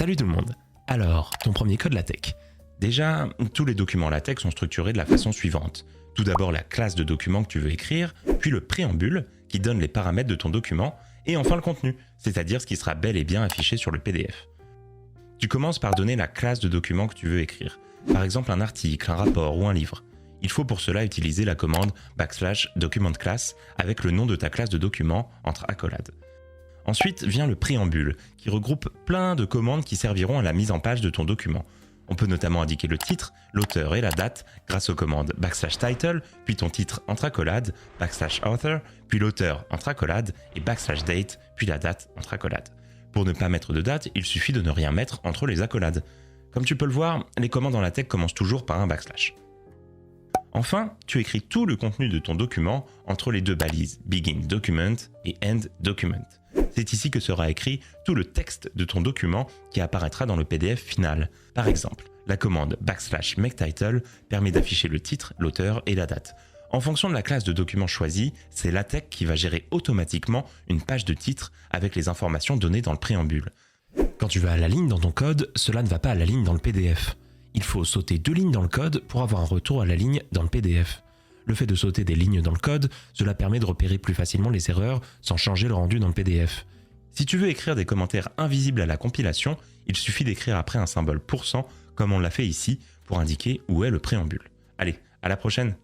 Salut tout le monde. Alors, ton premier code LaTeX. Déjà, tous les documents LaTeX sont structurés de la façon suivante. Tout d'abord la classe de document que tu veux écrire, puis le préambule qui donne les paramètres de ton document, et enfin le contenu, c'est-à-dire ce qui sera bel et bien affiché sur le PDF. Tu commences par donner la classe de document que tu veux écrire, par exemple un article, un rapport ou un livre. Il faut pour cela utiliser la commande \document_class avec le nom de ta classe de document entre accolades. Ensuite vient le préambule, qui regroupe plein de commandes qui serviront à la mise en page de ton document. On peut notamment indiquer le titre, l'auteur et la date grâce aux commandes \title, puis ton titre entre accolades, \author, puis l'auteur entre accolades et \date, puis la date entre accolades. Pour ne pas mettre de date, il suffit de ne rien mettre entre les accolades. Comme tu peux le voir, les commandes en LaTeX commencent toujours par un \. Enfin, tu écris tout le contenu de ton document entre les deux balises begin document et end document. C'est ici que sera écrit tout le texte de ton document qui apparaîtra dans le PDF final. Par exemple, la commande \maketitle permet d'afficher le titre, l'auteur et la date. En fonction de la classe de document choisie, c'est LaTeX qui va gérer automatiquement une page de titre avec les informations données dans le préambule. Quand tu vas à la ligne dans ton code, cela ne va pas à la ligne dans le PDF. Il faut sauter 2 lignes dans le code pour avoir un retour à la ligne dans le PDF. Le fait de sauter des lignes dans le code, cela permet de repérer plus facilement les erreurs sans changer le rendu dans le PDF. Si tu veux écrire des commentaires invisibles à la compilation, il suffit d'écrire après un symbole %, comme on l'a fait ici, pour indiquer où est le préambule. Allez, à la prochaine!